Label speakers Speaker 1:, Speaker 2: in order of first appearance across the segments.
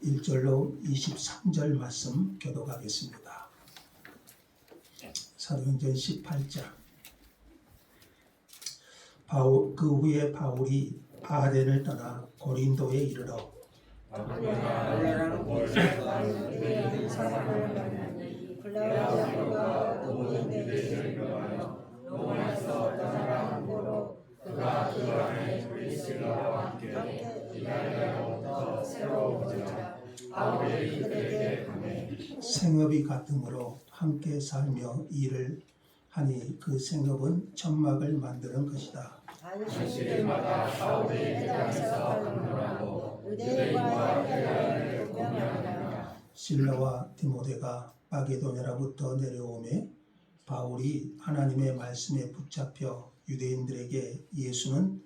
Speaker 1: 1절로 23절 말씀 교독하겠습니다. 사도행전 18장. 그 후에 바울이 아덴을 떠나 고린도에 이르러
Speaker 2: 그가 그 안에 브리스라와 함께 이달리아로부터 새로 오자 바울이 그들에게 가매
Speaker 1: 생업이 같으므로 함께 살며 일을 하니 그 생업은 천막을 만드는 것이다.
Speaker 2: 안식일마다 바울이 회당에서 강론하고 유대인과 헬라인을 공명하니라.
Speaker 1: 실라와 디모데가 마게도냐로부터 내려오매 바울이 하나님의 말씀에 붙잡혀 유대인들에게 예수는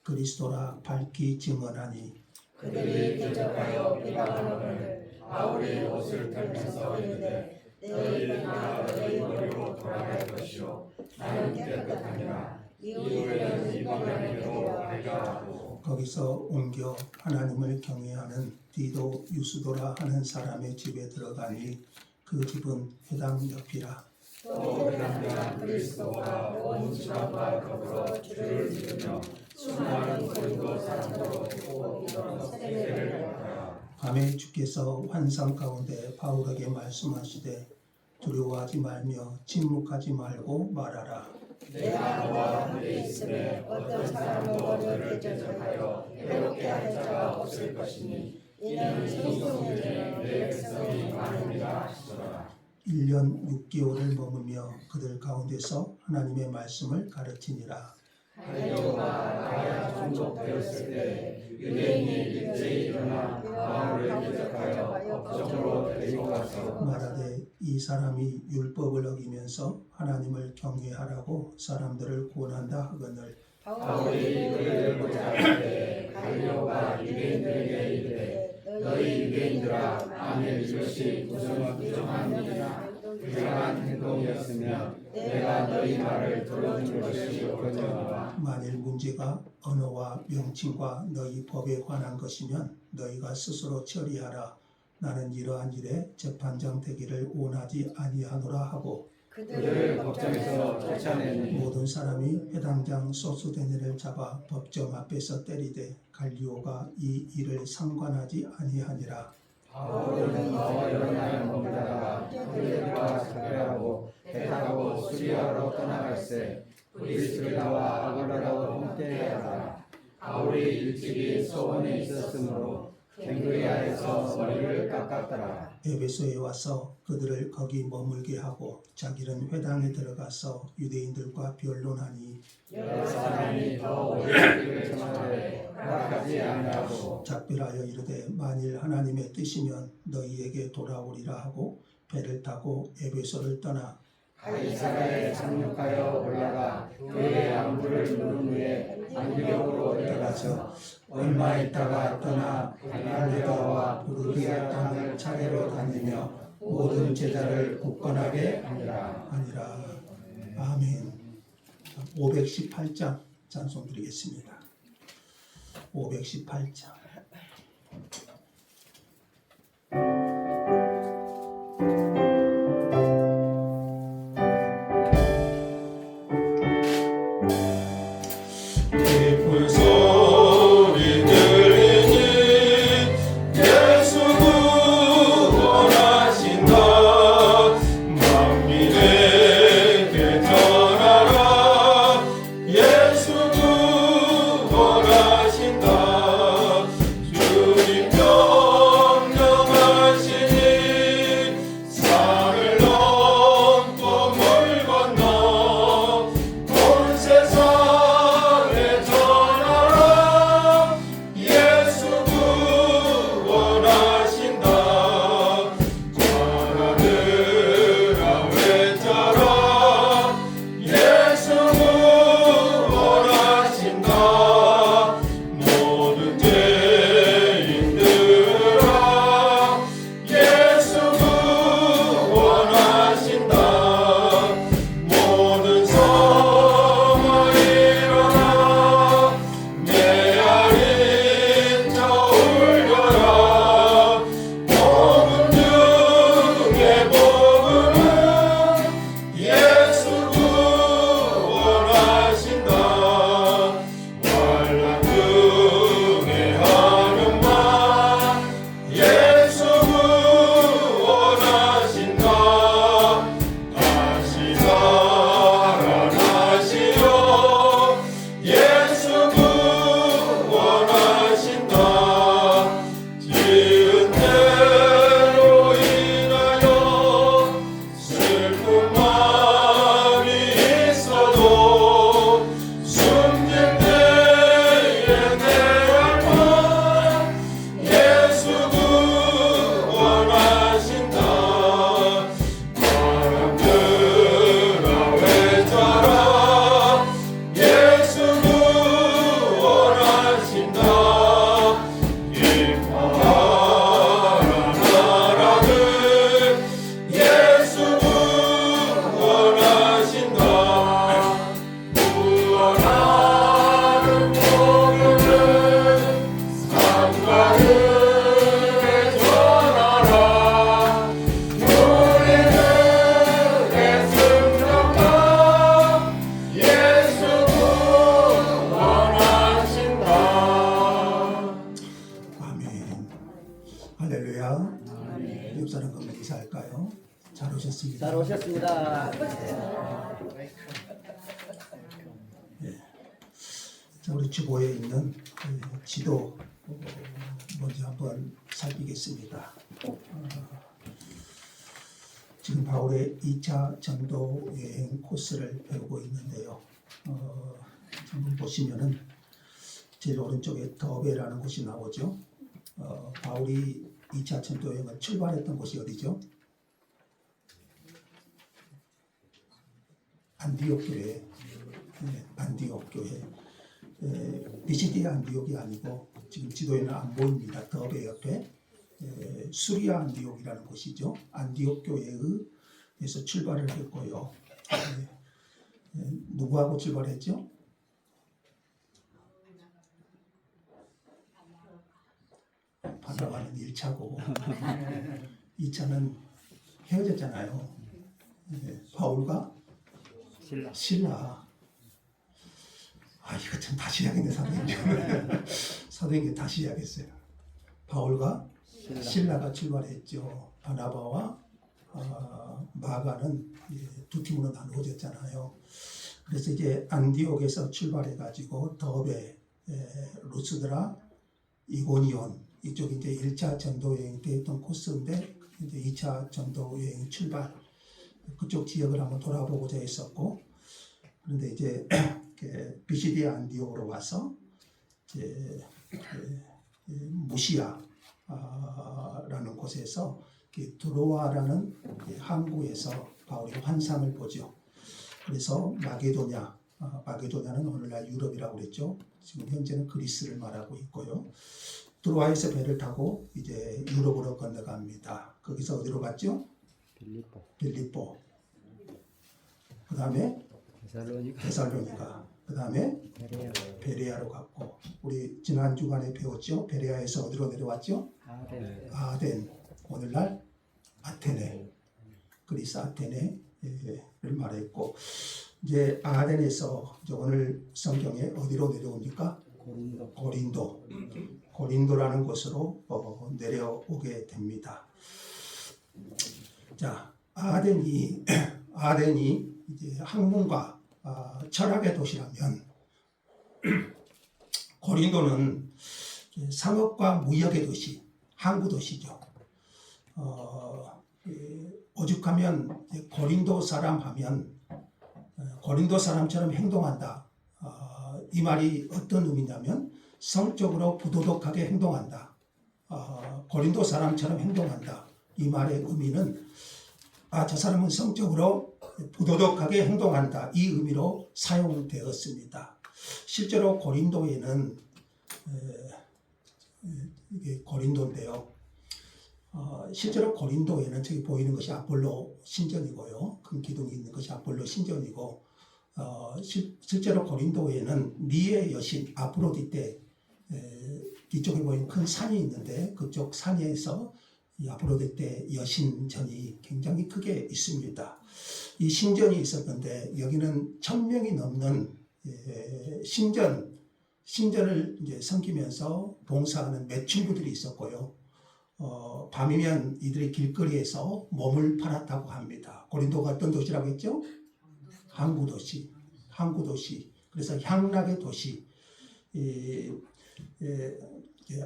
Speaker 1: 그리스도라 밝히 증언하니
Speaker 2: 그들이 대적하여 비방하거늘 바울이 옷을 털면서 이르되 너희가 너희 머리로 돌아갈 것이요 나는 깨끗하니라. 이후에는 이방인에게도 내가 하고
Speaker 1: 거기서 옮겨 하나님을 경외하는 디도 유스도라 하는 사람의 집에 들어가니 그 집은 회당 옆이라.
Speaker 2: 또 회당장 그리스도가 온 지방과 더불어 주를 믿으며 수많은 고린도 사람도 듣고 이런 세례를 받아라.
Speaker 1: 밤에 주께서 환상 가운데 바울에게 말씀하시되 두려워하지 말며 침묵하지 말고 말하라.
Speaker 2: 내가 너와 함께 있음에 어떤 사람도 너를 대적하여 해롭게 할 자가 없을 것이니 이는 성도에게 내 백성이 많으리라 하시더라.
Speaker 1: 1년 6개월을 머무며 그들 가운데서 하나님의 말씀을 가르치니라.
Speaker 2: 갈리오가 가야 종족되었을 때 유대인이 일제히 일어나 바울을 대적하여 법정으로 데리고 가서
Speaker 1: 말하되 이 사람이 율법을 어기면서 하나님을 경외하라고 사람들을 권한다 하거늘
Speaker 2: 바울이 그들을 보자하되 갈리오가 유대인들에게 이르되 너희 유대인들아 만일 이것이 부정한 일이나 부정한 행동이었으면 내가 너희 말을 들어준 것이 없거니와
Speaker 1: 만일 문제가 언어와 명칭과 너희 법에 관한 것이면 너희가 스스로 처리하라. 나는 이러한 일에 재판장 되기를 원하지 아니하노라 하고
Speaker 2: 그들을 법정에서 쫓아내니
Speaker 1: 모든 사람이 회당장 소스데네를 잡아 법정 앞에서 때리되 갈리오가 이 일을 상관하지 아니하니라.
Speaker 2: 바울은 여러 날 머물다가 그들과 작별하고 배 타고 수리아로 떠나갈새 브리스길라와 아굴라로 함께하더라. 바울이 일찍이 소원에 있었으므로 갱그리아에서 머리를 깎았더라.
Speaker 1: 에베소에 와서 그들을 거기 머물게 하고 자기는 회당에 들어가서 유대인들과 변론하니
Speaker 2: 여러 사람이 더 오래 있기를 청하되 허락하지 아니하고
Speaker 1: 작별하여 이르되 만일 하나님의 뜻이면 너희에게 돌아오리라 하고 배를 타고 에베소를 떠나
Speaker 2: 가이사랴에 착륙하여 올라가 교회 안부를 물은 후에 안디옥으로 들어가서 얼마 있다가 떠나 갈릴리아와 부르기아 땅을 차례로 다니며 모든 제자를 굳건하게 하니라. 아멘. 518장 찬송 드리겠습니다. 518장.
Speaker 3: 주님 명령하시니
Speaker 1: 잘 오셨습니다.
Speaker 3: 잘 오셨습니다.
Speaker 1: 자, 우리 주보에 있는 지도 먼저 한번 살피겠습니다. 지금 바울의 2차 전도 여행 코스를 배우고 있는데요. 한번 보시면은 제일 오른쪽에 더베라는 곳이 나오죠. 바울이 2차 전도 여행을 출발했던 곳이 어디죠? 안디옥 교회. 네, 안디옥 교회. 비시디아 안디옥이 아니고 지금 지도에는 안 보입니다. 더베 옆에 수리아 안디옥이라는 곳이죠. 안디옥 교회에서 출발을 했고요. 누구하고 출발했죠? 바나바는 1차고 2차는 헤어졌잖아요. 바울과 신라. 이거 좀 다시 해야겠네, 사도행전. 사도행전 다시 해야겠어요. 바울과 신라가 출발했죠. 바나바와 마가는 두 팀으로 나누어졌잖아요. 그래서 이제 안디옥에서 출발해가지고 더베, 루스드라, 이고니온 이쪽이 이제 1차 전도 여행 때 했던 코스인데 이제 2차 전도 여행 출발 그쪽 지역을 한번 돌아보고자 했었고, 그런데 이제 비시디아 안디옥으로 와서 이제 무시아라는 곳에서 드로아라는 항구에서 바울이 환상을 보죠. 그래서 마게도냐는 오늘날 유럽이라고 그랬죠. 지금 현재는 그리스를 말하고 있고요. 드로아에서 배를 타고 이제 유럽으로 건너갑니다. 거기서 어디로 갔죠? 빌립보. 그 다음에 데살로니가. 그 다음에 베레아로 갔고, 우리 지난 주간에 배웠죠. 베레아에서 어디로 내려왔죠? 아덴. 오늘날 아테네. 그리스 아테네를 말했고, 이제 아덴에서 이제 오늘 성경에 어디로 내려옵니까? 고린도라는 곳으로 내려오게 됩니다. 자, 아덴이 이제 학문과 철학의 도시라면 고린도는 상업과 무역의 도시, 항구 도시죠. 오죽하면 고린도 사람 하면 고린도 사람처럼 행동한다. 이 말이 어떤 의미냐면 성적으로 부도덕하게 행동한다. 고린도 사람처럼 행동한다. 이 말의 의미는 저 사람은 성적으로 부도덕하게 행동한다. 이 의미로 사용되었습니다. 실제로 고린도에는 이게 고린도인데요. 실제로 고린도에는 저기 보이는 것이 아폴로 신전이고요. 큰 기둥이 있는 것이 아폴로 신전이고, 실제로 고린도에는 미의 여신 아프로디테, 뒤쪽에 보이는 큰 산이 있는데 그쪽 산에서 이 아프로디테 여신전이 굉장히 크게 있습니다. 이 신전이 있었는데 여기는 1000명이 넘는 신전을 이제 섬기면서 봉사하는 매춘부들이 있었고요. 밤이면 이들이 길거리에서 몸을 팔았다고 합니다. 고린도가 어떤 도시라고 했죠? 항구 도시. 그래서 향락의 도시.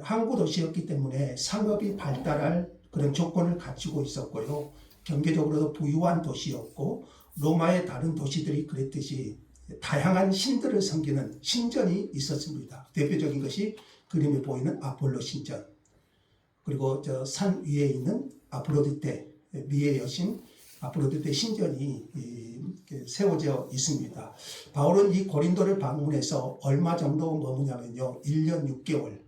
Speaker 1: 항구 도시였기 때문에 상업이 발달할 그런 조건을 갖추고 있었고요. 경제적으로도 부유한 도시였고, 로마의 다른 도시들이 그랬듯이 다양한 신들을 섬기는 신전이 있었습니다. 대표적인 것이 그림에 보이는 아폴로 신전, 그리고 저 산 위에 있는 아프로디테, 미의 여신 아프로디테 신전이 세워져 있습니다. 바울은 이 고린도를 방문해서 얼마 정도 머무냐면요, 1년 6개월,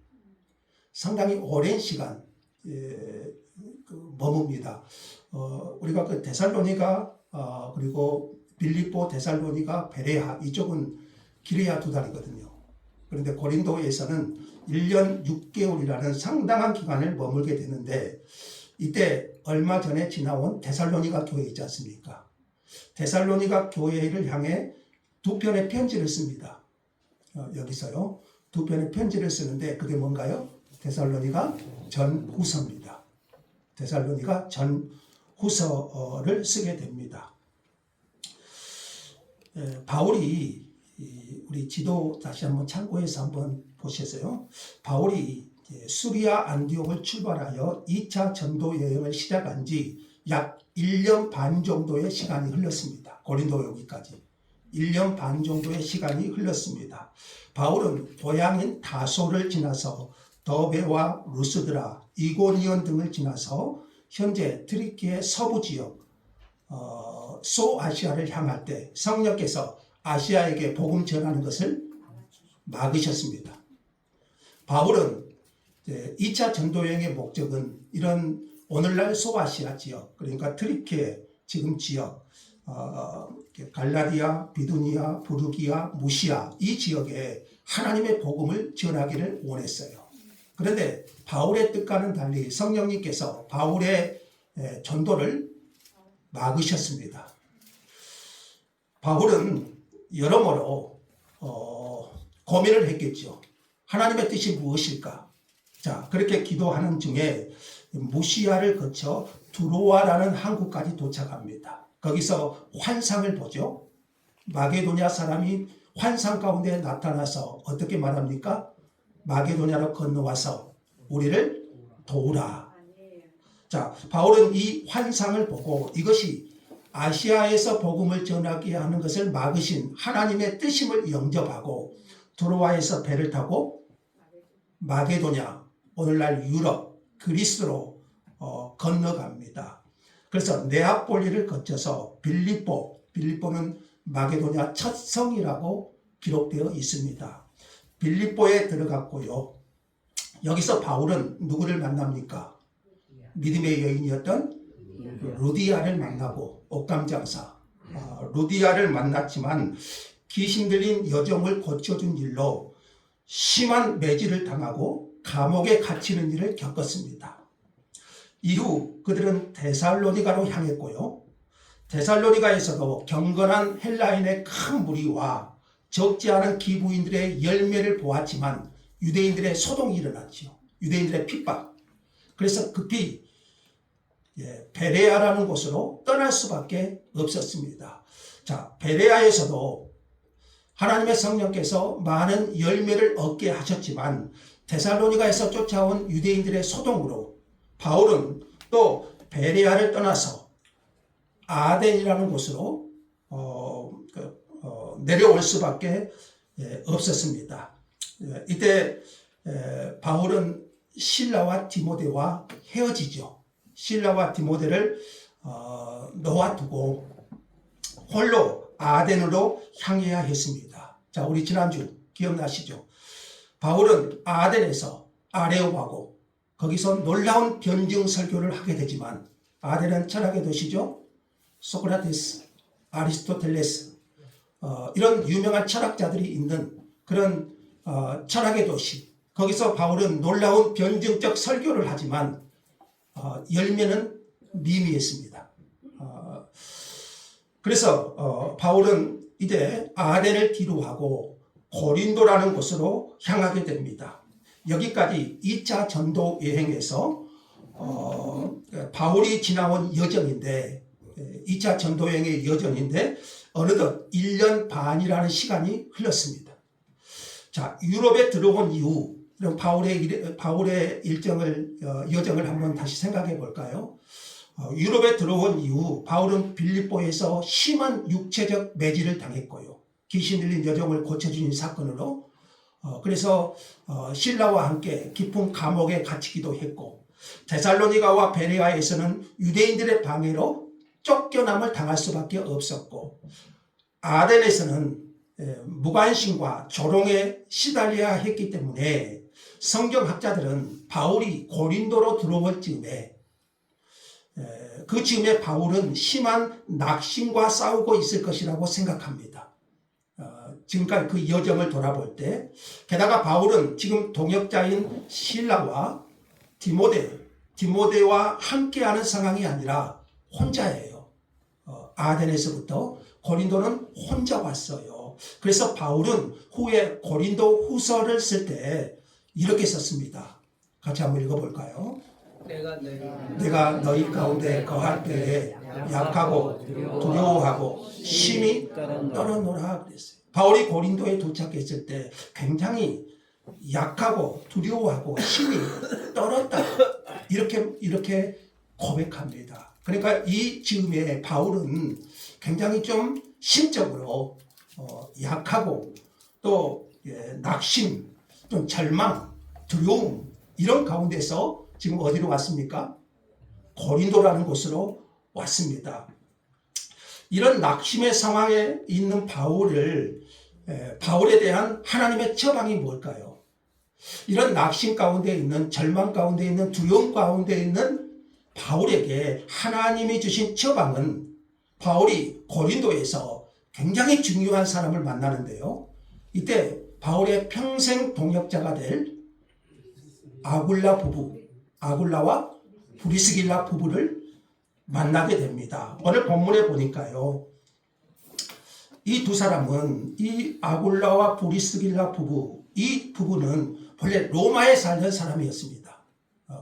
Speaker 1: 상당히 오랜 시간 머뭅니다. 우리가 그 데살로니가 그리고 빌립보, 데살로니가, 베레아 이쪽은 길어야 2달이거든요. 그런데 고린도에서는 1년 6개월이라는 상당한 기간을 머물게 되는데, 이때 얼마 전에 지나온 데살로니가 교회 있지 않습니까? 데살로니가 교회를 향해 2편의 편지를 씁니다. 여기서요. 2편의 편지를 쓰는데 그게 뭔가요? 데살로니가 전후서입니다. 데살로니가 후서를 쓰게 됩니다. 바울이 우리 지도 다시 한번 참고해서 한번 보셨어요. 바울이 수리아 안디옥을 출발하여 2차 전도 여행을 시작한 지 약 1년 반 정도의 시간이 흘렀습니다. 고린도 오기까지 1년 반 정도의 시간이 흘렀습니다. 바울은 고향인 다소를 지나서 더베와 루스드라, 이고니온 등을 지나서 현재 트리키의 서부 지역 소아시아를 향할 때 성령께서 아시아에게 복음 전하는 것을 막으셨습니다. 바울은 2차 전도여행의 목적은 이런 오늘날 소아시아 지역, 그러니까 트리키의 지금 지역, 갈라디아, 비두니아, 부르기아, 무시아 이 지역에 하나님의 복음을 전하기를 원했어요. 그런데 바울의 뜻과는 달리 성령님께서 바울의 전도를 막으셨습니다. 바울은 여러모로 고민을 했겠죠. 하나님의 뜻이 무엇일까? 자, 그렇게 기도하는 중에 무시아를 거쳐 두로아라는 항구까지 도착합니다. 거기서 환상을 보죠. 마게도냐 사람이 환상 가운데 나타나서 어떻게 말합니까? 마게도냐로 건너와서 우리를 도우라. 자, 바울은 이 환상을 보고 이것이 아시아에서 복음을 전하게 하는 것을 막으신 하나님의 뜻임을 영접하고 두로아에서 배를 타고 마게도냐, 오늘날 유럽, 그리스로 건너갑니다. 그래서 네아폴리를 거쳐서 빌립보는 마게도냐 첫 성이라고 기록되어 있습니다. 빌립보에 들어갔고요. 여기서 바울은 누구를 만납니까? 믿음의 여인이었던 루디아를 만나고 옥감장사 루디아를 만났지만 귀신 들린 여종을 고쳐준 일로 심한 매질을 당하고 감옥에 갇히는 일을 겪었습니다. 이후 그들은 데살로니가로 향했고요. 데살로니가에서도 경건한 헬라인의 큰 무리와 적지 않은 기부인들의 열매를 보았지만 유대인들의 소동이 일어났죠. 유대인들의 핍박. 그래서 급히 베레아라는 곳으로 떠날 수밖에 없었습니다. 자, 베레아에서도 하나님의 성령께서 많은 열매를 얻게 하셨지만 데살로니가에서 쫓아온 유대인들의 소동으로 바울은 또 베레아를 떠나서 아덴이라는 곳으로 내려올 수밖에 없었습니다. 이때 바울은 실라와 디모데와 헤어지죠. 실라와 디모데를 놓아두고 홀로 아덴으로 향해야 했습니다. 자, 우리 지난주 기억나시죠? 바울은 아덴에서 아레오바고 거기서 놀라운 변증 설교를 하게 되지만 아덴은 철학의 도시죠. 소크라테스, 아리스토텔레스 이런 유명한 철학자들이 있는 그런 철학의 도시. 거기서 바울은 놀라운 변증적 설교를 하지만 열매는 미미했습니다. 그래서 바울은 이제 아덴을 뒤로하고 고린도라는 곳으로 향하게 됩니다. 여기까지 2차 전도 여행에서 바울이 지나온 여정인데 2차 전도 여행의 여정인데 어느덧 1년 반이라는 시간이 흘렀습니다. 자, 유럽에 들어온 이후 그럼 바울의 여정을 한번 다시 생각해 볼까요? 유럽에 들어온 이후 바울은 빌립보에서 심한 육체적 매질을 당했고요. 귀신 들린 여종을 고쳐주는 사건으로 그래서 신라와 함께 깊은 감옥에 갇히기도 했고 데살로니가와 베레아에서는 유대인들의 방해로 쫓겨남을 당할 수밖에 없었고 아덴에서는 무관심과 조롱에 시달려야 했기 때문에 성경학자들은 바울이 고린도로 들어올 즈음에 그 즈음에 바울은 심한 낙심과 싸우고 있을 것이라고 생각합니다. 지금까지 그 여정을 돌아볼 때 게다가 바울은 지금 동역자인 실라와 디모데와 함께하는 상황이 아니라 혼자예요. 아덴에서부터 고린도는 혼자 왔어요. 그래서 바울은 후에 고린도 후서를 쓸 때 이렇게 썼습니다. 같이 한번 읽어볼까요? 내가 너희 가운데 거할 때에 약하고 두려워하고 심히 떨어노라 그랬어요. 바울이 고린도에 도착했을 때 굉장히 약하고 두려워하고 심히 떨었다 이렇게 고백합니다. 그러니까 이 즈음에 바울은 굉장히 좀 심적으로 약하고 또 낙심, 좀 절망, 두려움 이런 가운데서 지금 어디로 왔습니까? 고린도라는 곳으로 왔습니다. 이런 낙심의 상황에 있는 바울에 대한 하나님의 처방이 뭘까요? 이런 낙심 가운데 있는, 절망 가운데 있는, 두려움 가운데 있는 바울에게 하나님이 주신 처방은 바울이 고린도에서 굉장히 중요한 사람을 만나는데요. 이때 바울의 평생 동역자가 될 아굴라 부부, 아굴라와 브리스길라 부부를 만나게 됩니다. 오늘 본문에 보니까요. 이 두 사람은 이 아굴라와 브리스길라 부부, 이 부부는 본래 로마에 살던 사람이었습니다.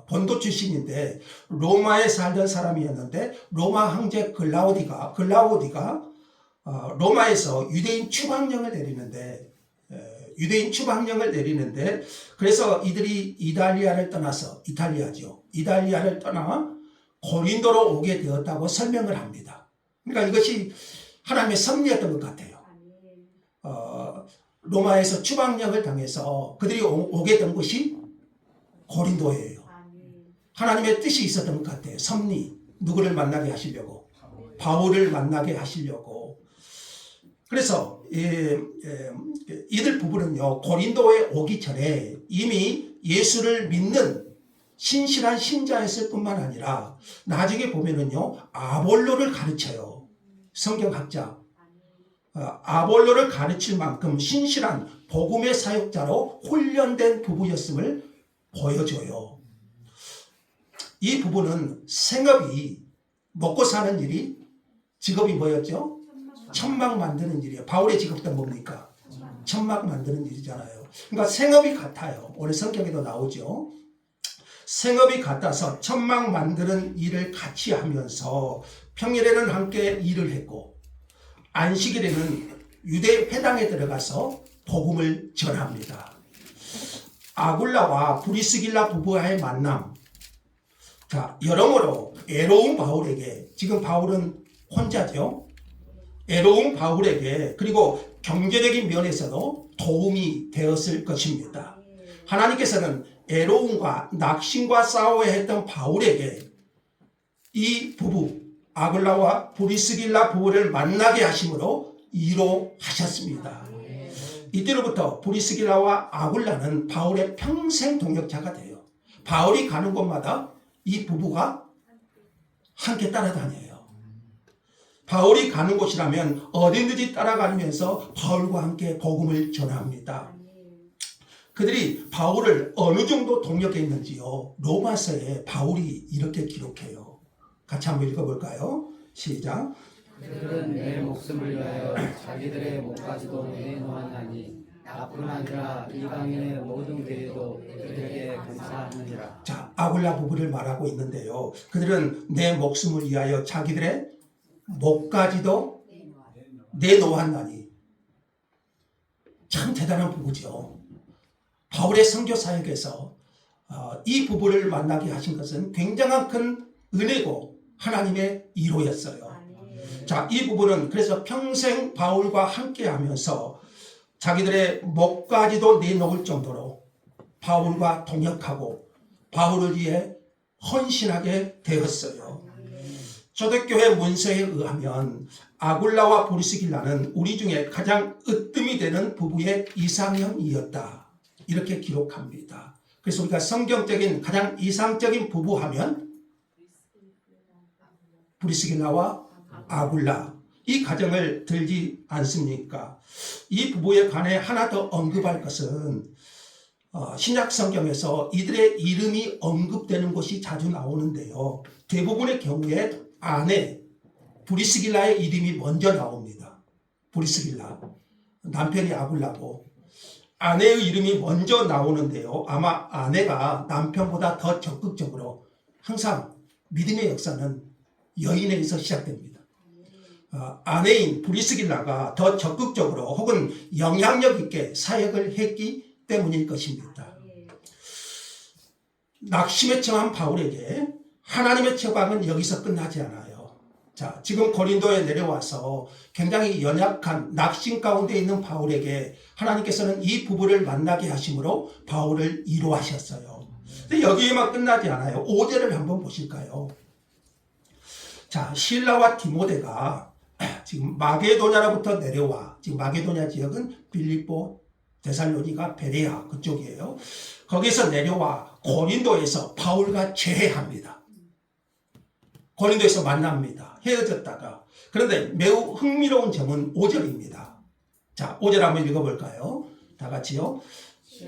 Speaker 1: 본도 출신인데 로마에 살던 사람이었는데 로마 황제 글라우디가 로마에서 유대인 추방령을 내리는데 그래서 이들이 이탈리아를 떠나 고린도로 오게 되었다고 설명을 합니다. 그러니까 이것이 하나님의 섭리였던 것 같아요. 로마에서 추방령을 당해서 그들이 오게 된 곳이 고린도예요. 하나님의 뜻이 있었던 것 같아요. 섭리. 누구를 만나게 하시려고? 바울을 만나게 하시려고. 그래서 이들 부부는요, 고린도에 오기 전에 이미 예수를 믿는 신실한 신자였을 뿐만 아니라 나중에 보면은요, 아볼로를 가르쳐요. 성경학자. 아볼로를 가르칠 만큼 신실한 복음의 사역자로 훈련된 부부였음을 보여줘요. 이 부부는 생업이 먹고 사는 일이 직업이 뭐였죠? 천막 만드는 일이에요. 바울의 직업도 뭡니까? 천막 만드는 일이잖아요. 그러니까 생업이 같아요. 오늘 성경에도 나오죠. 생업이 같아서 천막 만드는 일을 같이 하면서 평일에는 함께 일을 했고 안식일에는 유대 회당에 들어가서 복음을 전합니다. 아굴라와 브리스길라 부부와의 만남. 자, 여러모로 애로운 바울에게, 지금 바울은 혼자죠. 애로운 바울에게 그리고 경제적인 면에서도 도움이 되었을 것입니다. 하나님께서는 애로움과 낙심과 싸워야 했던 바울에게 이 부부 아굴라와 브리스길라 부부를 만나게 하심으로 위로하셨습니다. 이때로부터 브리스길라와 아굴라는 바울의 평생 동역자가 돼요. 바울이 가는 곳마다 이 부부가 함께 따라다녀요. 바울이 가는 곳이라면 어디든지 따라가면서 바울과 함께 복음을 전합니다. 그들이 바울을 어느 정도 동역했는지요. 로마서에 바울이 이렇게 기록해요. 같이 한번 읽어볼까요? 시작.
Speaker 2: 그들은 내 목숨을 위하여 자기들의 목까지도 내놓았나니 나뿐 아니라 이방인의 모든 교회도 그들에게 감사하느니라.
Speaker 1: 자, 아굴라 부부를 말하고 있는데요. 그들은 내 목숨을 위하여 자기들의 목까지도 내놓았나니. 참 대단한 부부죠. 바울의 선교 사역에서 이 부부를 만나게 하신 것은 굉장한 큰 은혜고 하나님의 위로였어요. 자, 이 부부는 그래서 평생 바울과 함께 하면서 자기들의 목까지도 내놓을 정도로 바울과 동역하고 바울을 위해 헌신하게 되었어요. 초대교회 문서에 의하면 아굴라와 브리스길라는 우리 중에 가장 으뜸이 되는 부부의 이상형이었다. 이렇게 기록합니다. 그래서 우리가 성경적인 가장 이상적인 부부하면 브리스길라와 아굴라 이 가정을 들지 않습니까? 이 부부에 관해 하나 더 언급할 것은 신약 성경에서 이들의 이름이 언급되는 것이 자주 나오는데요. 대부분의 경우에 아내 브리스길라의 이름이 먼저 나옵니다. 브리스길라 남편이 아굴라고 아내의 이름이 먼저 나오는데요. 아마 아내가 남편보다 더 적극적으로 항상 믿음의 역사는 여인에게서 시작됩니다. 아내인 브리스길라가 더 적극적으로 혹은 영향력 있게 사역을 했기 때문일 것입니다. 낙심에 처한 바울에게 하나님의 처방은 여기서 끝나지 않아요. 자, 지금 고린도에 내려와서 굉장히 연약한 낙심 가운데 있는 바울에게 하나님께서는 이 부부를 만나게 하심으로 바울을 위로하셨어요. 근데 여기에만 끝나지 않아요. 5절을 한번 보실까요? 자, 실라와 디모데가 지금 마게도냐로부터 내려와, 지금 마게도냐 지역은 빌립보, 데살로니가, 베레아 그쪽이에요. 거기서 내려와 고린도에서 바울과 재회합니다. 고린도에서 만납니다. 헤어졌다가. 그런데 매우 흥미로운 점은 5절입니다. 자, 5절 한번 읽어볼까요? 다 같이요.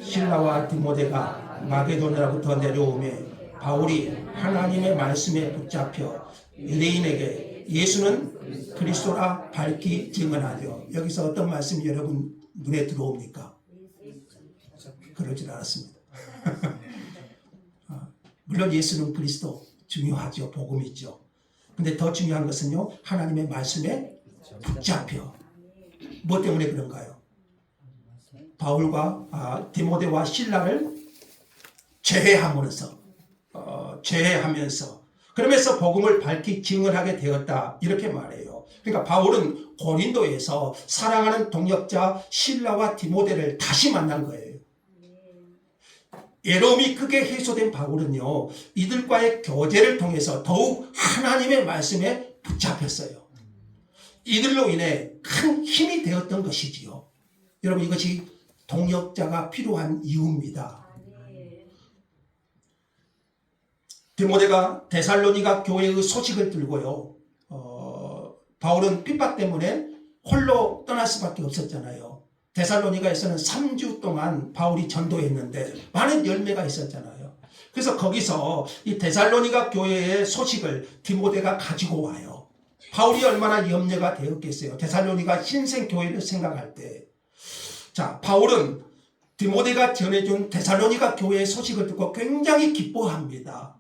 Speaker 1: 실라와 디모데가 마게도냐로부터 내려오매 바울이 하나님의 말씀에 붙잡혀 유대인에게 예수는 그리스도라 밝히 증언하려. 여기서 어떤 말씀이 여러분 눈에 들어옵니까? 그러진 않았습니다. 물론 예수는 그리스도 중요하죠. 복음이죠. 근데 더 중요한 것은요, 하나님의 말씀에 붙잡혀. 뭐 때문에 그런가요? 바울과 디모데와 실라를 제외하면서 그러면서 복음을 밝히 증언하게 되었다, 이렇게 말해요. 그러니까 바울은 고린도에서 사랑하는 동역자 실라와 디모데를 다시 만난 거예요. 외로움이 크게 해소된 바울은요, 이들과의 교제를 통해서 더욱 하나님의 말씀에 붙잡혔어요. 이들로 인해 큰 힘이 되었던 것이지요. 여러분, 이것이 동역자가 필요한 이유입니다. 디모데가 데살로니가 교회의 소식을 들고요, 바울은 핍박 때문에 홀로 떠날 수밖에 없었잖아요. 데살로니가에서는 3주 동안 바울이 전도했는데 많은 열매가 있었잖아요. 그래서 거기서 이 데살로니가 교회의 소식을 디모데가 가지고 와요. 바울이 얼마나 염려가 되었겠어요. 데살로니가 신생 교회를 생각할 때. 자, 바울은 디모데가 전해준 데살로니가 교회의 소식을 듣고 굉장히 기뻐합니다.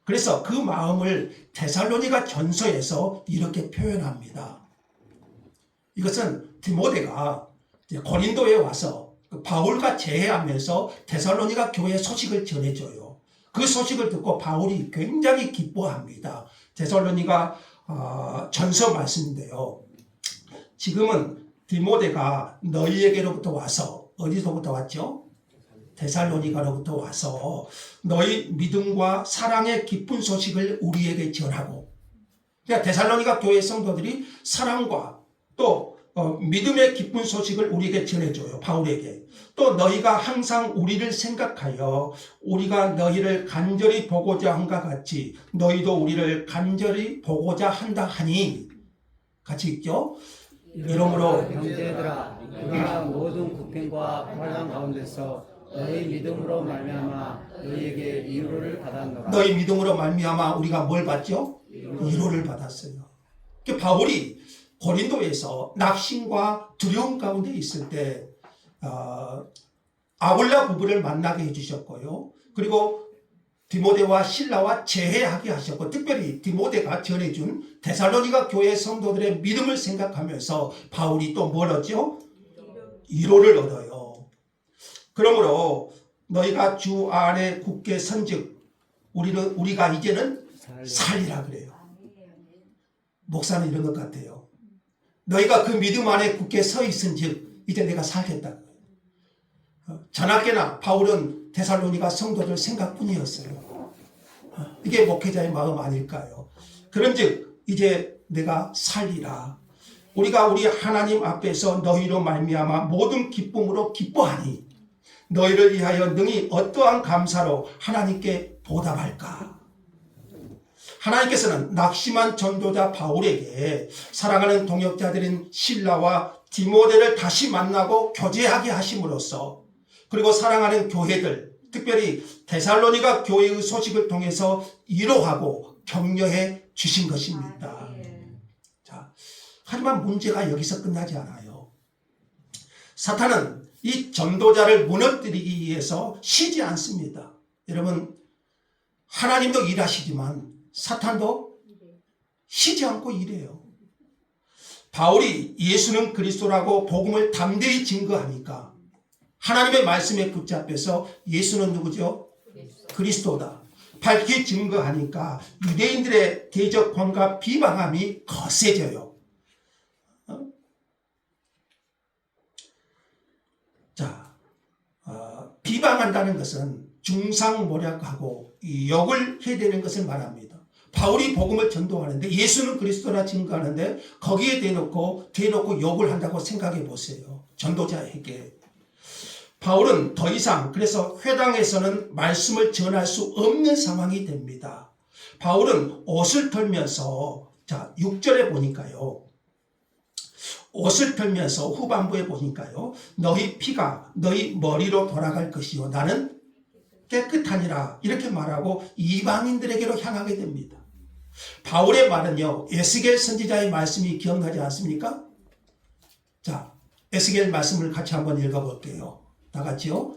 Speaker 1: 그래서 그 마음을 데살로니가 전서에서 이렇게 표현합니다. 이것은 디모데가 고린도에 와서 바울과 재회하면서 데살로니가 교회 소식을 전해줘요. 그 소식을 듣고 바울이 굉장히 기뻐합니다. 데살로니가 전서 말씀인데요. 지금은 디모데가 너희에게로부터 와서, 어디서부터 왔죠? 데살로니가로부터 와서 너희 믿음과 사랑의 기쁜 소식을 우리에게 전하고, 그러니까 데살로니가 교회 성도들이 사랑과 또 믿음의 기쁜 소식을 우리에게 전해줘요. 바울에게. 또 너희가 항상 우리를 생각하여 우리가 너희를 간절히 보고자 한과 같이 너희도 우리를 간절히 보고자 한다 하니, 같이 읽죠. 이러므로
Speaker 3: 형제들아, 우리가 모든 국행과 환난 가운데서 너희 믿음으로 말미암아 너희에게 위로를 받았노라.
Speaker 1: 너희 믿음으로 말미암아 우리가 뭘 받죠? 위로를 받았어요. 그러니까 바울이 고린도에서 낙심과 두려움 가운데 있을 때 아굴라 부부를 만나게 해주셨고요. 그리고 디모데와 실라와 재회하게 하셨고, 특별히 디모데가 전해준 데살로니가 교회 성도들의 믿음을 생각하면서 바울이 또 뭘 얻죠? 위로를 얻어요. 그러므로 너희가 주 안에 굳게 선즉 우리가 이제는 살리라 그래요. 목사는 이런 것 같아요. 너희가 그 믿음 안에 굳게 서 있은즉 이제 내가 살겠다. 자나깨나 바울은 데살로니가 성도들 생각뿐이었어요. 이게 목회자의 마음 아닐까요? 그런즉 이제 내가 살리라. 우리가 우리 하나님 앞에서 너희로 말미암아 모든 기쁨으로 기뻐하니 너희를 위하여 능히 어떠한 감사로 하나님께 보답할까? 하나님께서는 낙심한 전도자 바울에게 사랑하는 동역자들인 실라와 디모데를 다시 만나고 교제하게 하심으로써, 그리고 사랑하는 교회들, 특별히 데살로니가 교회의 소식을 통해서 위로하고 격려해 주신 것입니다. 자, 하지만 문제가 여기서 끝나지 않아요. 사탄은 이 전도자를 무너뜨리기 위해서 쉬지 않습니다. 여러분, 하나님도 일하시지만 사탄도 쉬지 않고 일해요. 바울이 예수는 그리스도라고 복음을 담대히 증거하니까 하나님의 말씀에 붙잡혀서 예수는 누구죠? 그리스도다. 밝히 증거하니까 유대인들의 대적함과 비방함이 거세져요. 자, 비방한다는 것은 중상모략하고 욕을 해대는 것을 말합니다. 바울이 복음을 전도하는데 예수는 그리스도라 증거하는데 거기에 대놓고 욕을 한다고 생각해 보세요. 전도자에게. 바울은 더 이상 그래서 회당에서는 말씀을 전할 수 없는 상황이 됩니다. 바울은 옷을 털면서 자 6절에 보니까요. 옷을 털면서 후반부에 보니까요. 너희 피가 너희 머리로 돌아갈 것이요 나는 깨끗하니라 이렇게 말하고 이방인들에게로 향하게 됩니다. 바울의 말은요. 에스겔 선지자의 말씀이 기억나지 않습니까? 자 에스겔 말씀을 같이 한번 읽어볼게요. 다 같이요.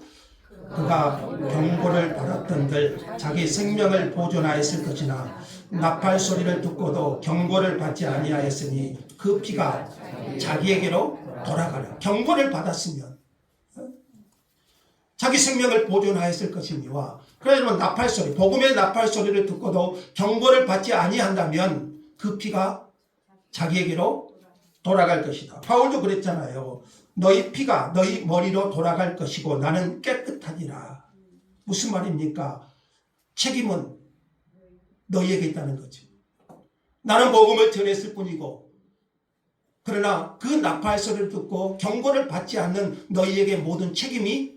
Speaker 1: 그가 경고를 받았던들 자기 생명을 보존하였을 것이나 나팔 소리를 듣고도 경고를 받지 아니하였으니 그 피가 자기에게로 돌아가라. 경고를 받았으면 자기 생명을 보존하였을 것이니와 그러면 나팔 소리, 복음의 나팔 소리를 듣고도 경고를 받지 아니한다면 그 피가 자기에게로 돌아갈 것이다. 바울도 그랬잖아요. 너희 피가 너희 머리로 돌아갈 것이고 나는 깨끗하니라. 무슨 말입니까? 책임은 너희에게 있다는 거죠. 나는 복음을 전했을 뿐이고 그러나 그 나팔 소리를 듣고 경고를 받지 않는 너희에게 모든 책임이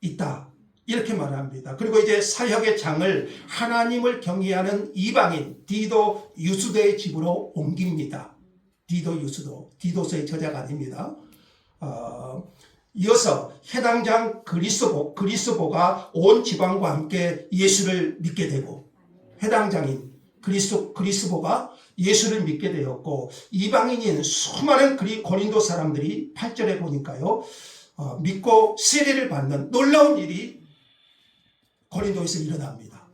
Speaker 1: 있다. 이렇게 말합니다. 그리고 이제 사역의 장을 하나님을 경외하는 이방인 디도 유스도의 집으로 옮깁니다. 디도 유스도, 디도서의 저자가 아닙니다. 이어서 해당장 그리스보가 온 지방과 함께 예수를 믿게 되고 해당장인 그리스보가 예수를 믿게 되었고 이방인인 수많은 고린도 사람들이 8절에 보니까요. 믿고 세례를 받는 놀라운 일이 고린도에서 일어납니다.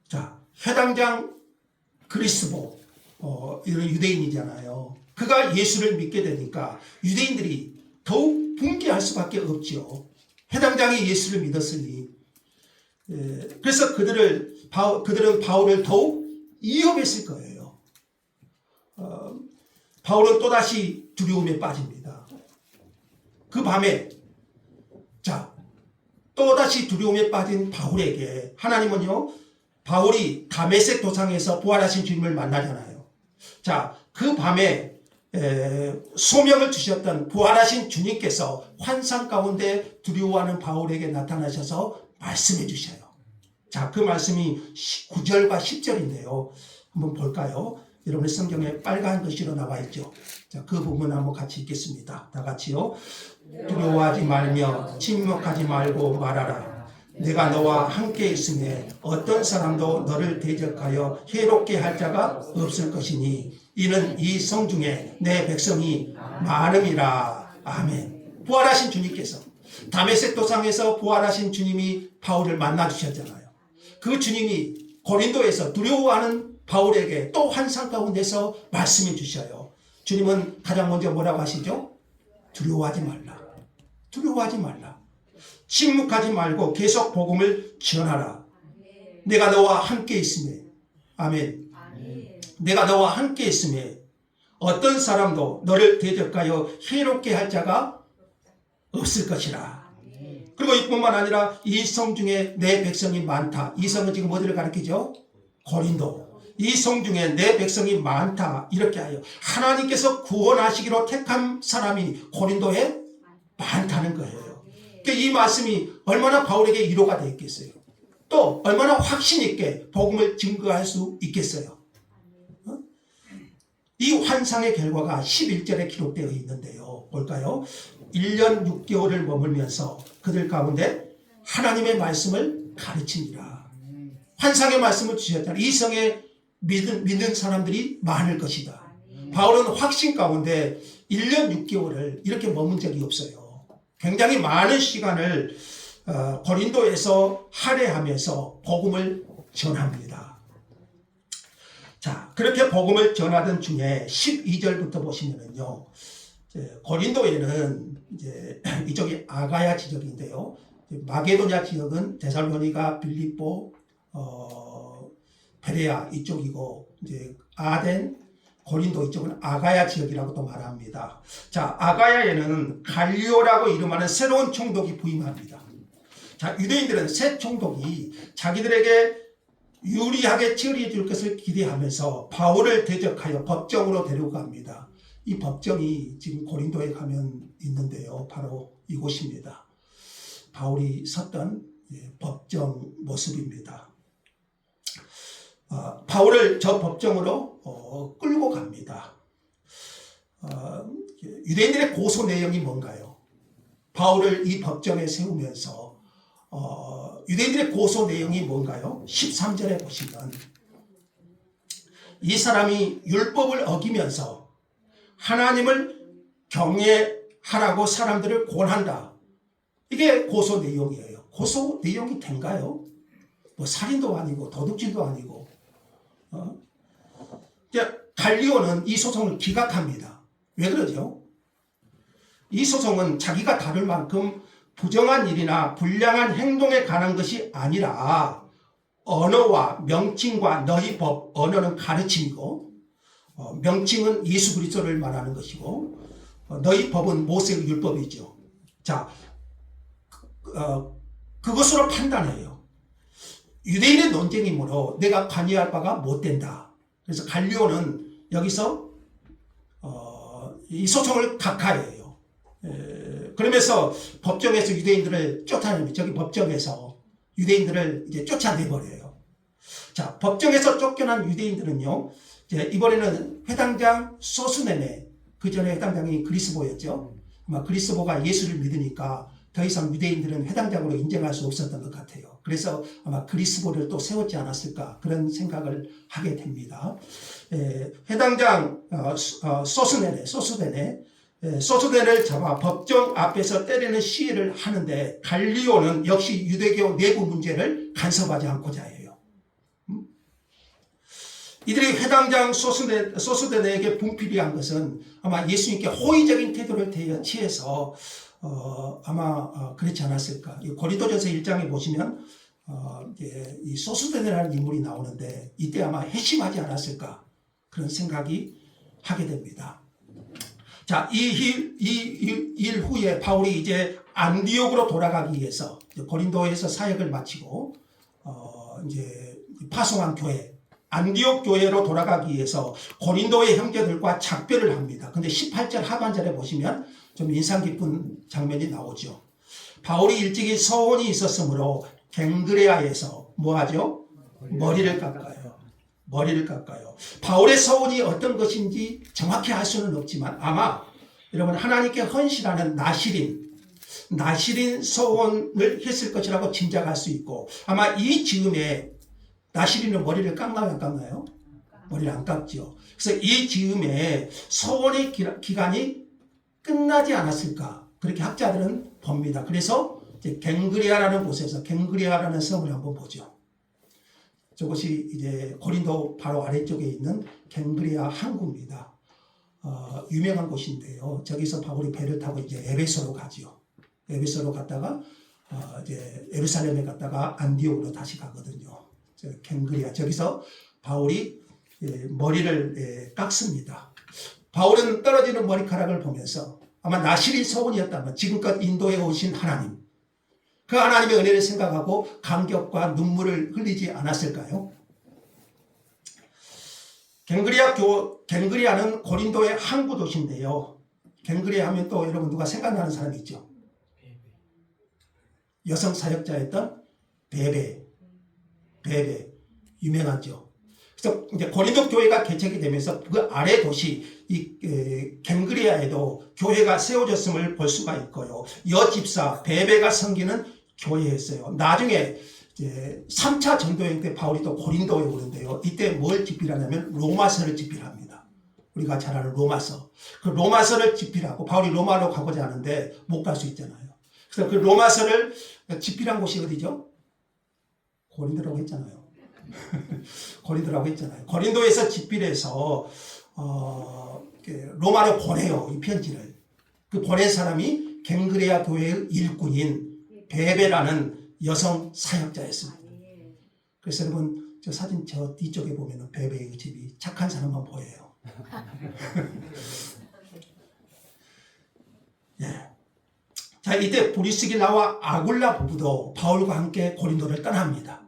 Speaker 1: 자, 해당장 그리스보 이런 유대인이잖아요. 그가 예수를 믿게 되니까 유대인들이 더욱 분개할 수밖에 없죠. 해당장이 예수를 믿었으니 그래서 그들은 바울을 더욱 위협했을 거예요. 바울은 또다시 두려움에 빠집니다. 그 밤에 자 또다시 두려움에 빠진 바울에게 하나님은요. 바울이 다메섹 도상에서 부활하신 주님을 만나잖아요. 자, 그 밤에 소명을 주셨던 부활하신 주님께서 환상 가운데 두려워하는 바울에게 나타나셔서 말씀해 주셔요. 자, 그 말씀이 9절과 10절인데요. 한번 볼까요? 여러분의 성경에 빨간 글씨로 나와 있죠. 자, 그 부분 한번 같이 읽겠습니다. 다 같이요. 두려워하지 말며 침묵하지 말고 말하라. 내가 너와 함께 있음에 어떤 사람도 너를 대적하여 해롭게 할 자가 없을 것이니 이는 이 성 중에 내 백성이 많음이라. 아멘. 부활하신 주님께서 다메섹 도상에서 부활하신 주님이 바울을 만나주셨잖아요. 그 주님이 고린도에서 두려워하는 바울에게 또 환상 가운데서 말씀해 주셔요. 주님은 가장 먼저 뭐라고 하시죠? 두려워하지 말라. 두려워하지 말라. 침묵하지 말고 계속 복음을 전하라. 내가 너와 함께 있음에. 아멘. 내가 너와 함께 있음에 어떤 사람도 너를 대적하여 해롭게 할 자가 없을 것이라. 그리고 이뿐만 아니라 이 성 중에 내 백성이 많다. 이 성은 지금 어디를 가리키죠? 고린도. 이 성 중에 내 백성이 많다. 이렇게 하여 하나님께서 구원하시기로 택한 사람이 고린도에 많다는 거예요. 이 말씀이 얼마나 바울에게 위로가 되겠어요. 또 얼마나 확신 있게 복음을 증거할 수 있겠어요. 이 환상의 결과가 11절에 기록되어 있는데요. 볼까요? 1년 6개월을 머물면서 그들 가운데 하나님의 말씀을 가르치니라. 환상의 말씀을 주셨잖아요. 이 성에 믿는 사람들이 많을 것이다. 바울은 확신 가운데 1년 6개월을 이렇게 머문 적이 없어요. 굉장히 많은 시간을 고린도에서 할애하면서 복음을 전합니다. 자, 그렇게 복음을 전하던 중에 12절부터 보시면은요, 고린도에는 이제 이쪽이 아가야 지역인데요, 마게도냐 지역은 데살로니가, 빌립보, 베레아 이쪽이고, 이제 아덴, 고린도 이쪽은 아가야 지역이라고 또 말합니다. 자, 아가야에는 갈리오라고 이름하는 새로운 총독이 부임합니다. 자, 유대인들은 새 총독이 자기들에게 유리하게 처리해 줄 것을 기대하면서 바울을 대적하여 법정으로 데리고 갑니다. 이 법정이 지금 고린도에 가면 있는데요, 바로 이곳입니다. 바울이 섰던 법정 모습입니다. 바울을 저 법정으로 끌고 갑니다. 유대인들의 고소 내용이 뭔가요? 바울을 이 법정에 세우면서 유대인들의 고소 내용이 뭔가요? 13절에 보시면 이 사람이 율법을 어기면서 하나님을 경외하라고 사람들을 권한다. 이게 고소 내용이에요. 고소 내용이 된가요? 뭐 살인도 아니고 도둑질도 아니고. 갈리오는 이 소송을 기각합니다. 왜 그러죠? 이 소송은 자기가 다룰 만큼 부정한 일이나 불량한 행동에 관한 것이 아니라 언어와 명칭과 너희 법, 언어는 가르침이고 명칭은 예수 그리스도를 말하는 것이고 너희 법은 모세의 율법이죠. 자, 그것으로 판단해요. 유대인의 논쟁이므로 내가 관여할 바가 못 된다. 그래서 갈리오는 여기서 이 소송을 각하해요. 그러면서 법정에서 유대인들을 쫓아냅니다. 저기 법정에서 유대인들을 이제 쫓아내버려요. 자, 법정에서 쫓겨난 유대인들은요, 이제 이번에는 회당장 소스네네, 그 전에 회당장이 그리스보였죠. 아마 그리스보가 예수를 믿으니까 더 이상 유대인들은 회당장으로 인정할 수 없었던 것 같아요. 그래서 아마 그리스보를 또 세웠지 않았을까 그런 생각을 하게 됩니다. 회당장 소스네를 잡아 법정 앞에서 때리는 시위를 하는데 갈리오는 역시 유대교 내부 문제를 간섭하지 않고자 해요. 이들이 회당장 소스네에게 분필이한 것은 아마 예수님께 호의적인 태도를 취해서 아마 그렇지 않았을까. 고린도전서 1장에 보시면 이 소스데네라는 인물이 나오는데 이때 아마 회심하지 않았을까 그런 생각이 하게 됩니다. 자, 이 일 후에 바울이 이제 안디옥으로 돌아가기 위해서 고린도에서 사역을 마치고 이제 파송한 교회 안디옥 교회로 돌아가기 위해서 고린도의 형제들과 작별을 합니다. 근데 18절 하반절에 보시면 좀 인상 깊은 장면이 나오죠. 바울이 일찍이 서원이 있었으므로 갱그레아에서 뭐하죠? 머리를 깎아요. 바울의 서원이 어떤 것인지 정확히 알 수는 없지만 아마 여러분 하나님께 헌신하는 나시린 서원을 했을 것이라고 짐작할 수 있고 아마 이 즈음에 나시린은 머리를 깎나요 안 깎나요? 머리를 안 깎죠. 그래서 이 즈음에 서원의 기간이 끝나지 않았을까 그렇게 학자들은 봅니다. 그래서 이제 갱그레아라는 곳에서 갱그레아라는 성을 한번 보죠. 저것이 이제 고린도 바로 아래쪽에 있는 갱그레아 항구입니다. 유명한 곳인데요. 저기서 바울이 배를 타고 이제 에베소로 가죠. 에베소로 갔다가 이제 예루살렘에 갔다가 안디옥으로 다시 가거든요. 갱그레아 저기서 바울이 머리를 깎습니다. 바울은 떨어지는 머리카락을 보면서 아마 나시린 서원이었다면 지금껏 인도에 오신 하나님 그 하나님의 은혜를 생각하고 감격과 눈물을 흘리지 않았을까요? 갱그레아는 고린도의 항구 도시인데요. 갱그레아 하면 또 여러분 누가 생각나는 사람이 있죠? 여성 사역자였던 베베 유명하죠. 그래서 이제 고린도 교회가 개척이 되면서 그 아래 도시 이 갱그레아에도 교회가 세워졌음을 볼 수가 있고요. 여집사 베베가 섬기는 교회였어요. 나중에 이제 3차 전도여행 때 바울이 또 고린도에 오는데요. 이때 뭘 집필하냐면 로마서를 집필합니다. 우리가 잘 아는 로마서. 그 로마서를 집필하고 바울이 로마로 가고자 하는데 못 갈 수 있잖아요. 그래서 그 로마서를 집필한 곳이 어디죠? 고린도라고 했잖아요. 고린도라고 했잖아요. 고린도에서 집필해서 로마로 보내요. 이 편지를. 그 보낸 사람이 갱그레아 교회의 일꾼인 베베라는 여성 사역자였습니다. 그래서 여러분 저 사진 저 뒤쪽에 보면 베베의 집이 착한 사람만 보여요. 예. 자, 이때 브리스길라와 아굴라 부부도 바울과 함께 고린도를 떠납니다.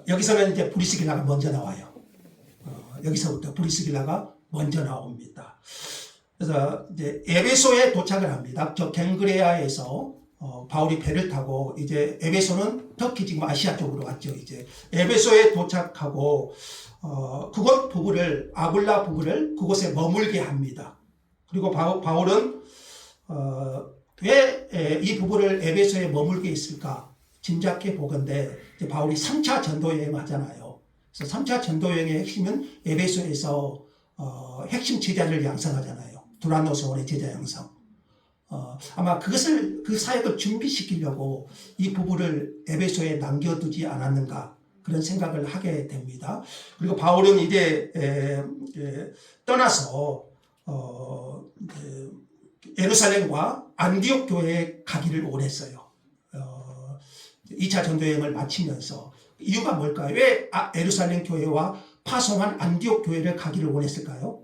Speaker 1: 여기서는 이제 브리스길라가 먼저 나와요. 여기서부터 브리스길라가 먼저 나옵니다. 그래서 이제 에베소에 도착을 합니다. 저 갱그레아에서 바울이 배를 타고 이제 에베소는 터키 지금 아시아 쪽으로 왔죠. 이제 에베소에 도착하고 그곳 부부를 아굴라 부부를 그곳에 머물게 합니다. 그리고 바울은 왜 이 부부를 에베소에 머물게 했을까 짐작해 보건대 바울이 3차 전도 여행을 하잖아요. 그래서 3차 전도 여행의 핵심은 에베소에서 핵심 제자를 양성하잖아요. 두란노스원의 제자 양성. 아마 그것을 그 사역을 준비시키려고 이 부부를 에베소에 남겨두지 않았는가 그런 생각을 하게 됩니다. 그리고 바울은 이제 떠나서 예루살렘과 안디옥 교회에 가기를 원했어요. 2차 전도여행을 마치면서 이유가 뭘까요? 왜 예루살렘 교회와 파송한 안디옥 교회를 가기를 원했을까요?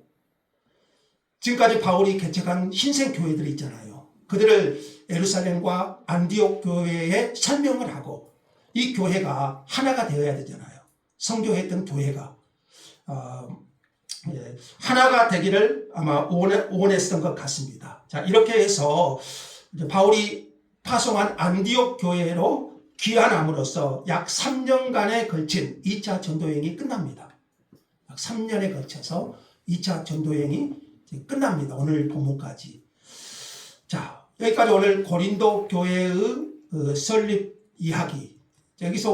Speaker 1: 지금까지 바울이 개척한 신생 교회들이 있잖아요. 그들을 예루살렘과 안디옥 교회에 설명을 하고 이 교회가 하나가 되어야 되잖아요. 성교했던 교회가 하나가 되기를 아마 원했던 것 같습니다. 자, 이렇게 해서 이제 바울이 파송한 안디옥 교회로 귀환함으로써 약 3년간에 걸친 2차 전도여행이 끝납니다. 약 3년에 걸쳐서 2차 전도여행이 끝납니다. 오늘 본문까지. 자, 여기까지 오늘 고린도 교회의 설립 이야기. 여기서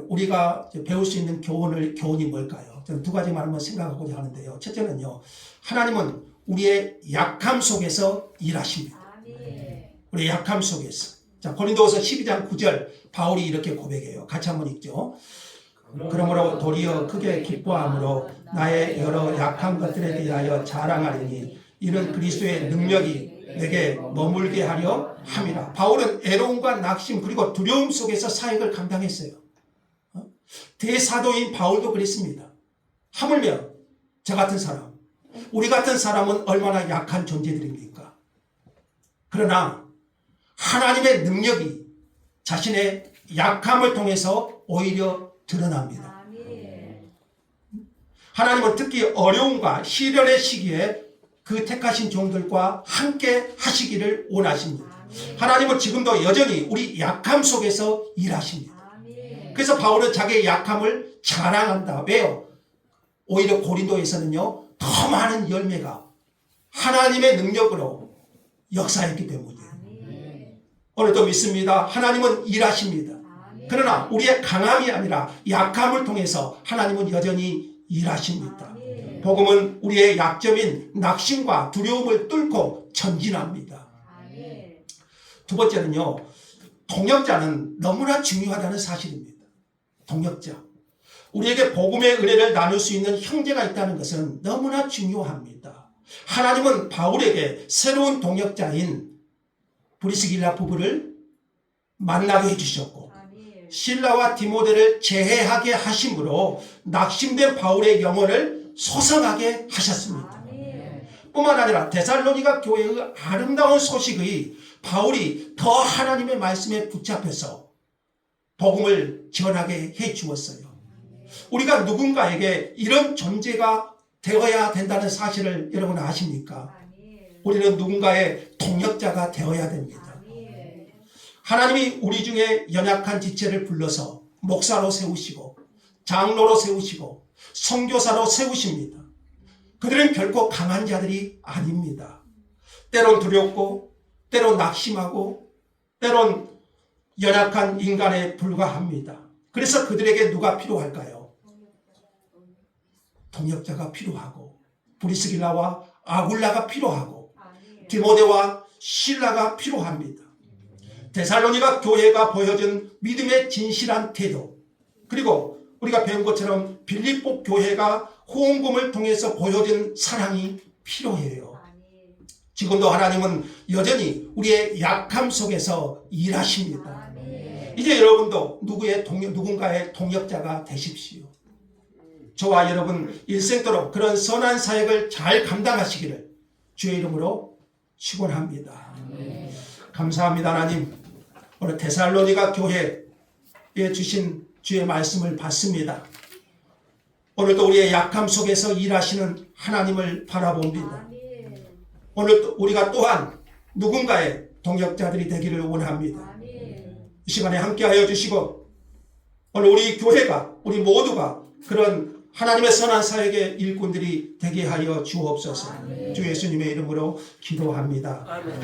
Speaker 1: 우리가 배울 수 있는 교훈이 뭘까요? 저는 두 가지만 한번 생각하고자 하는데요. 첫째는요, 하나님은 우리의 약함 속에서 일하십니다. 우리의 약함 속에서. 자, 고린도후서 12장 9절 바울이 이렇게 고백해요. 같이 한번 읽죠. 그러므로 도리어 크게 기뻐함으로 나의 여러 약한 것들에 대하여 자랑하리니 이는 그리스도의 능력이 내게 머물게 하려 함이라. 바울은 애로움과 낙심 그리고 두려움 속에서 사역을 감당했어요. 대사도인 바울도 그랬습니다. 하물며 저 같은 사람, 우리 같은 사람은 얼마나 약한 존재들입니까? 그러나 하나님의 능력이 자신의 약함을 통해서 오히려 드러납니다. 하나님은 특히 어려움과 시련의 시기에 그 택하신 종들과 함께 하시기를 원하십니다. 하나님은 지금도 여전히 우리 약함 속에서 일하십니다. 그래서 바울은 자기의 약함을 자랑한다. 왜요? 오히려 고린도에서는요, 더 많은 열매가 하나님의 능력으로 역사했기 때문이에요. 오늘도 믿습니다. 하나님은 일하십니다. 그러나 우리의 강함이 아니라 약함을 통해서 하나님은 여전히 일하십니다. 복음은 우리의 약점인 낙심과 두려움을 뚫고 전진합니다. 두 번째는요, 동역자는 너무나 중요하다는 사실입니다. 동역자. 우리에게 복음의 은혜를 나눌 수 있는 형제가 있다는 것은 너무나 중요합니다. 하나님은 바울에게 새로운 동역자인 브리스길라 부부를 만나게 해주셨고 실라와 디모데를 제해하게 하심으로 낙심된 바울의 영혼을 소성하게 하셨습니다. 뿐만 아니라 데살로니가 교회의 아름다운 소식의 바울이 더 하나님의 말씀에 붙잡혀서 복음을 전하게 해 주었어요. 우리가 누군가에게 이런 존재가 되어야 된다는 사실을 여러분 아십니까? 우리는 누군가의 동역자가 되어야 됩니다. 하나님이 우리 중에 연약한 지체를 불러서 목사로 세우시고 장로로 세우시고 선교사로 세우십니다. 그들은 결코 강한 자들이 아닙니다. 때론 두렵고 때론 낙심하고 때론 연약한 인간에 불과합니다. 그래서 그들에게 누가 필요할까요? 동역자가 필요하고 브리스길라와 아굴라가 필요하고 디모데와 실라가 필요합니다. 데살로니가 교회가 보여준 믿음의 진실한 태도, 그리고 우리가 배운 것처럼 빌립보 교회가 호응금을 통해서 보여준 사랑이 필요해요. 지금도 하나님은 여전히 우리의 약함 속에서 일하십니다. 이제 여러분도 누군가의 동역자가 되십시오. 저와 여러분 일생도록 그런 선한 사역을 잘 감당하시기를 주의 이름으로 축원합니다. 감사합니다. 하나님, 오늘 데살로니가 교회에 주신 주의 말씀을 받습니다. 오늘도 우리의 약함 속에서 일하시는 하나님을 바라봅니다. 오늘 우리가 또한 누군가의 동역자들이 되기를 원합니다. 이 시간에 함께하여 주시고 오늘 우리 교회가, 우리 모두가 그런 하나님의 선한 사역의 일꾼들이 되게 하여 주옵소서. 주 예수님의 이름으로 기도합니다. 아멘.